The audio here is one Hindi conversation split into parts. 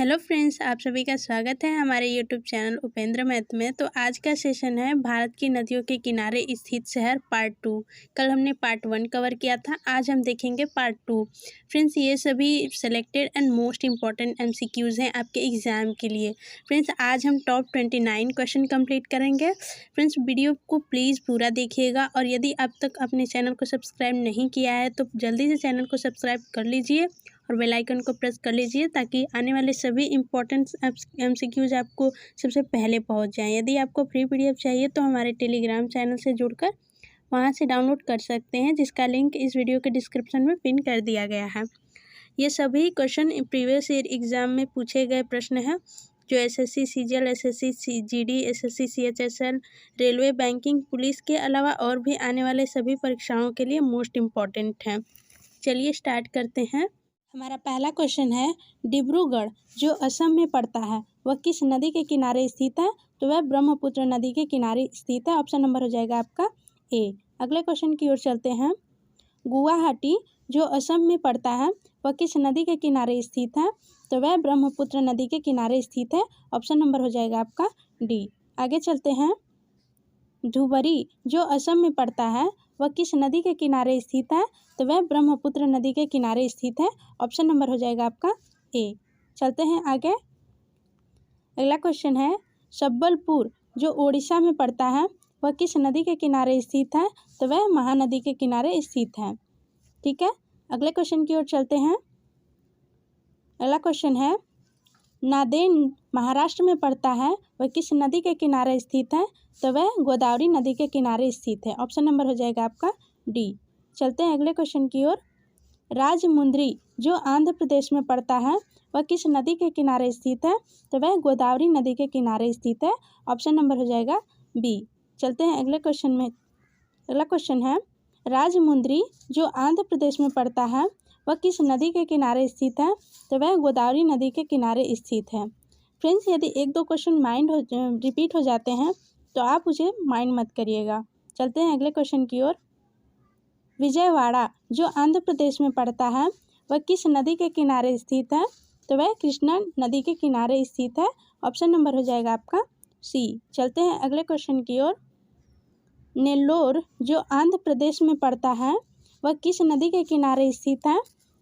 हेलो फ्रेंड्स, आप सभी का स्वागत है हमारे यूट्यूब चैनल उपेंद्र मैथ में। तो आज का सेशन है भारत की नदियों के किनारे स्थित शहर पार्ट 2। कल हमने पार्ट 1 कवर किया था, आज हम देखेंगे पार्ट 2। फ्रेंड्स, ये सभी selected and most important MCQs हैं आपके एग्ज़ाम के लिए। फ्रेंड्स, आज हम टॉप 29 क्वेश्चन कंप्लीट करेंगे। फ्रेंड्स, वीडियो को प्लीज़ पूरा देखिएगा और यदि अब तक अपने चैनल को सब्सक्राइब नहीं किया है तो जल्दी से चैनल को सब्सक्राइब कर लीजिए और बेल आइकन को प्रेस कर लीजिए ताकि आने वाले सभी इम्पोर्टेंट एमसीक्यूज आपको सबसे पहले पहुंच जाएं। यदि आपको फ्री पीडीएफ चाहिए तो हमारे टेलीग्राम चैनल से जुड़कर वहां से डाउनलोड कर सकते हैं, जिसका लिंक इस वीडियो के डिस्क्रिप्शन में पिन कर दिया गया है। ये सभी क्वेश्चन प्रीवियस ईयर एग्जाम में पूछे गए प्रश्न हैं जो SSC CGL, SSC CGD, SSC CHSL, railway, banking, police के अलावा और भी आने वाले सभी परीक्षाओं के लिए मोस्ट इम्पॉर्टेंट हैं। चलिए स्टार्ट करते हैं। हमारा पहला क्वेश्चन है, डिब्रूगढ़ जो असम में पड़ता है वह किस नदी के किनारे स्थित है? तो वह ब्रह्मपुत्र नदी के किनारे स्थित है। ऑप्शन नंबर हो जाएगा आपका ए। अगले क्वेश्चन की ओर चलते हैं। गुवाहाटी जो असम में पड़ता है वह किस नदी के किनारे स्थित है? तो वह ब्रह्मपुत्र नदी के किनारे स्थित है। ऑप्शन नंबर हो जाएगा आपका डी। आगे चलते हैं। धुबरी जो असम में पड़ता है वह किस नदी के किनारे स्थित है? तो वह ब्रह्मपुत्र नदी के किनारे स्थित है। ऑप्शन नंबर हो जाएगा आपका ए। चलते हैं आगे। अगला क्वेश्चन है, सम्बलपुर जो ओडिशा में पड़ता है वह किस नदी के किनारे स्थित है? तो वह महानदी के किनारे स्थित है। ठीक है, अगले क्वेश्चन की ओर चलते हैं। अगला क्वेश्चन है, नांदेड़ महाराष्ट्र में पड़ता है वह किस नदी के किनारे स्थित है? तो वह गोदावरी नदी के किनारे स्थित है। ऑप्शन नंबर हो जाएगा आपका डी। चलते हैं अगले क्वेश्चन की ओर। राजमुंद्री जो आंध्र प्रदेश में पड़ता है वह किस नदी के किनारे स्थित है? तो वह गोदावरी नदी के किनारे स्थित है। ऑप्शन नंबर हो जाएगा बी। चलते हैं अगले क्वेश्चन में। अगला क्वेश्चन है, राजमुंद्री जो आंध्र प्रदेश में पड़ता है वह किस नदी के किनारे स्थित है? तो वह गोदावरी नदी के किनारे स्थित है। फ्रेंड्स, यदि एक दो क्वेश्चन रिपीट हो जाते हैं तो आप उसे माइंड मत करिएगा। चलते हैं अगले क्वेश्चन की ओर। विजयवाड़ा जो आंध्र प्रदेश में पड़ता है वह किस नदी के किनारे स्थित है? तो वह कृष्णा नदी के किनारे स्थित है। ऑप्शन नंबर हो जाएगा आपका सी। चलते हैं अगले क्वेश्चन की ओर। नेल्लोर जो आंध्र प्रदेश में पड़ता है वह किस नदी के किनारे स्थित है?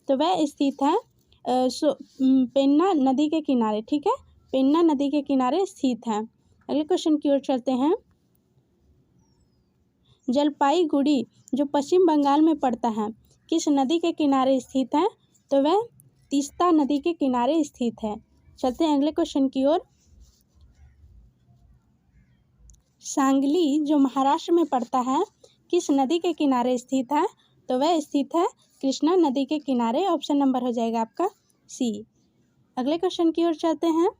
तो वह स्थित है पेन्ना नदी के किनारे। ठीक है, पेन्ना नदी के किनारे स्थित है। अगले क्वेश्चन की ओर चलते हैं। जलपाईगुड़ी जो पश्चिम बंगाल में पड़ता है किस नदी के किनारे स्थित है? तो वह तीस्ता नदी के किनारे स्थित है। चलते हैं अगले क्वेश्चन की ओर। सांगली जो महाराष्ट्र में पड़ता है किस नदी के किनारे स्थित है? तो वह स्थित है कृष्णा नदी के किनारे। ऑप्शन नंबर हो जाएगा आपका सी। अगले क्वेश्चन की ओर चलते हैं।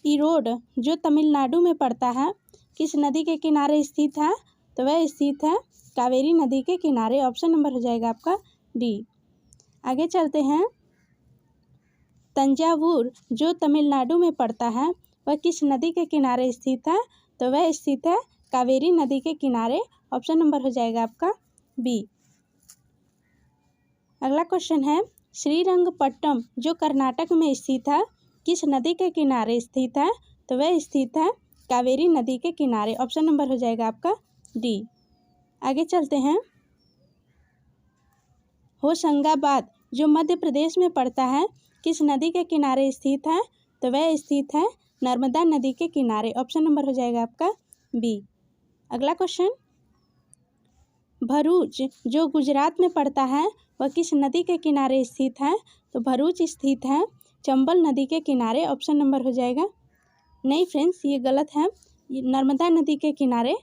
इरोड जो तमिलनाडु में पड़ता है किस नदी के किनारे स्थित है? तो वह स्थित है कावेरी नदी के किनारे। ऑप्शन नंबर हो जाएगा आपका डी। आगे चलते हैं। तंजावुर जो तमिलनाडु में पड़ता है वह किस नदी के किनारे स्थित है? तो वह स्थित है कावेरी नदी के किनारे। ऑप्शन नंबर हो जाएगा आपका बी। अगला क्वेश्चन है, श्रीरंगपट्टम जो कर्नाटक में स्थित है किस नदी के किनारे स्थित है? तो वह स्थित है कावेरी नदी के किनारे। ऑप्शन नंबर हो जाएगा आपका डी। आगे चलते हैं। होशंगाबाद जो मध्य प्रदेश में पड़ता है किस नदी के किनारे स्थित है? तो वह स्थित है नर्मदा नदी के किनारे। ऑप्शन नंबर हो जाएगा आपका बी। अगला क्वेश्चन, भरूच जो गुजरात में पड़ता है वह किस नदी के किनारे स्थित है? तो भरूच स्थित है चंबल नदी के किनारे। ऑप्शन नंबर हो जाएगा नहीं फ्रेंड्स, ये गलत है। ये नर्मदा नदी के किनारे,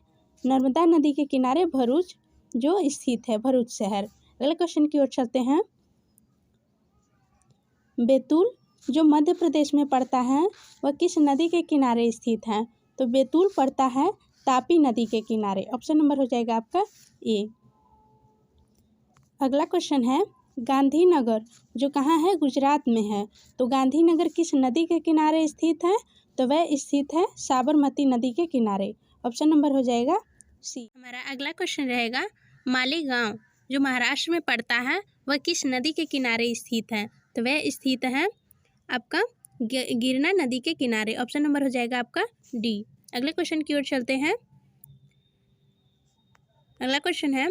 नर्मदा नदी के किनारे भरूच जो स्थित है, भरूच शहर। अगले क्वेश्चन की ओर चलते हैं। बैतूल जो मध्य प्रदेश में पड़ता है वह किस नदी के किनारे स्थित है? तो बैतूल पड़ता है तापी नदी के किनारे। ऑप्शन नंबर हो जाएगा आपका ए। अगला क्वेश्चन है, गांधीनगर जो कहाँ है? गुजरात में है। तो गांधीनगर किस नदी के किनारे स्थित है? तो वह स्थित है साबरमती नदी के किनारे। ऑप्शन नंबर हो जाएगा सी। हमारा अगला क्वेश्चन रहेगा, मालेगांव जो महाराष्ट्र में पड़ता है वह किस नदी के किनारे स्थित है? तो वह स्थित है आपका गिरना नदी के किनारे। ऑप्शन नंबर हो जाएगा आपका डी। अगले क्वेश्चन की ओर चलते हैं। अगला क्वेश्चन है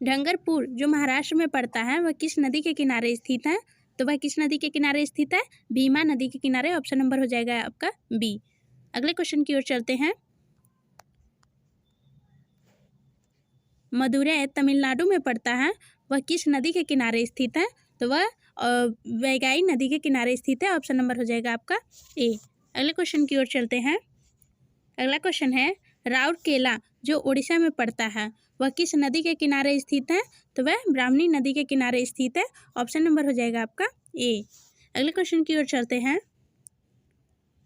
डंगरपुर जो महाराष्ट्र में पड़ता है वह किस नदी के किनारे स्थित है? तो वह किस नदी के किनारे स्थित है? भीमा नदी के किनारे। ऑप्शन नंबर हो जाएगा आपका बी। अगले क्वेश्चन की ओर चलते हैं। मदुरै तमिलनाडु में पड़ता है वह किस नदी के किनारे स्थित है? तो वह वैगाई नदी के किनारे स्थित है। ऑप्शन नंबर हो जाएगा आपका ए। अगले क्वेश्चन की ओर चलते हैं। अगला क्वेश्चन है राउरकेला जो उड़ीसा में पड़ता है वह किस नदी के किनारे स्थित है? तो वह ब्राह्मणी नदी के किनारे स्थित है। ऑप्शन नंबर हो जाएगा आपका ए। अगले क्वेश्चन की ओर चलते हैं।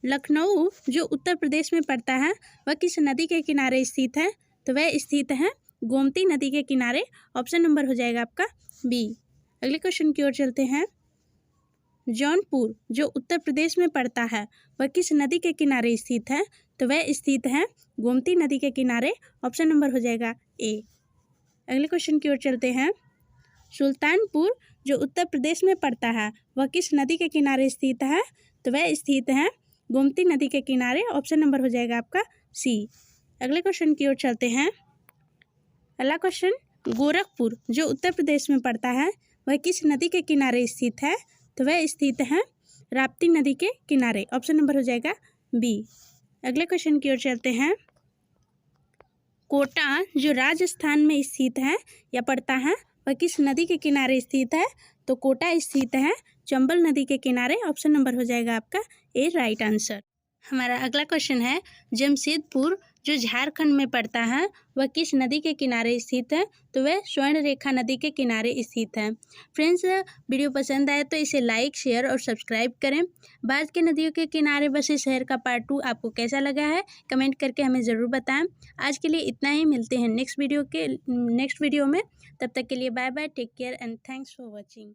लखनऊ जो उत्तर प्रदेश में पड़ता है वह किस नदी के किनारे स्थित है? तो वह स्थित है गोमती नदी के किनारे। ऑप्शन नंबर हो जाएगा आपका बी। अगले क्वेश्चन की ओर चलते हैं। जौनपुर जो उत्तर प्रदेश में पड़ता है वह किस नदी के किनारे स्थित है? तो वह स्थित है गोमती नदी के किनारे। ऑप्शन नंबर हो जाएगा ए। अगले क्वेश्चन की ओर चलते हैं। सुल्तानपुर जो उत्तर प्रदेश में पड़ता है वह किस नदी के किनारे स्थित है? तो वह स्थित है गोमती नदी के किनारे। ऑप्शन नंबर हो जाएगा आपका सी। अगले क्वेश्चन की ओर चलते हैं। अगला क्वेश्चन गोरखपुर जो उत्तर प्रदेश में पड़ता है वह किस नदी के किनारे स्थित है? तो वह स्थित है राप्ती नदी के किनारे। ऑप्शन नंबर हो जाएगा बी। अगले क्वेश्चन की ओर चलते हैं। कोटा जो राजस्थान में स्थित है या पड़ता है वह किस नदी के किनारे स्थित है? तो कोटा स्थित है चंबल नदी के किनारे। ऑप्शन नंबर हो जाएगा आपका ए राइट आंसर। हमारा अगला क्वेश्चन है जमशेदपुर जो झारखंड में पड़ता है वह किस नदी के किनारे स्थित है? तो वह स्वर्ण रेखा नदी के किनारे स्थित है। फ्रेंड्स, वीडियो पसंद आए तो इसे लाइक, शेयर और सब्सक्राइब करें। भारत के नदियों के किनारे बसे शहर का पार्ट 2 आपको कैसा लगा है कमेंट करके हमें ज़रूर बताएं। आज के लिए इतना ही, मिलते हैं नेक्स्ट वीडियो में। तब तक के लिए bye bye, take care and thanks for watching.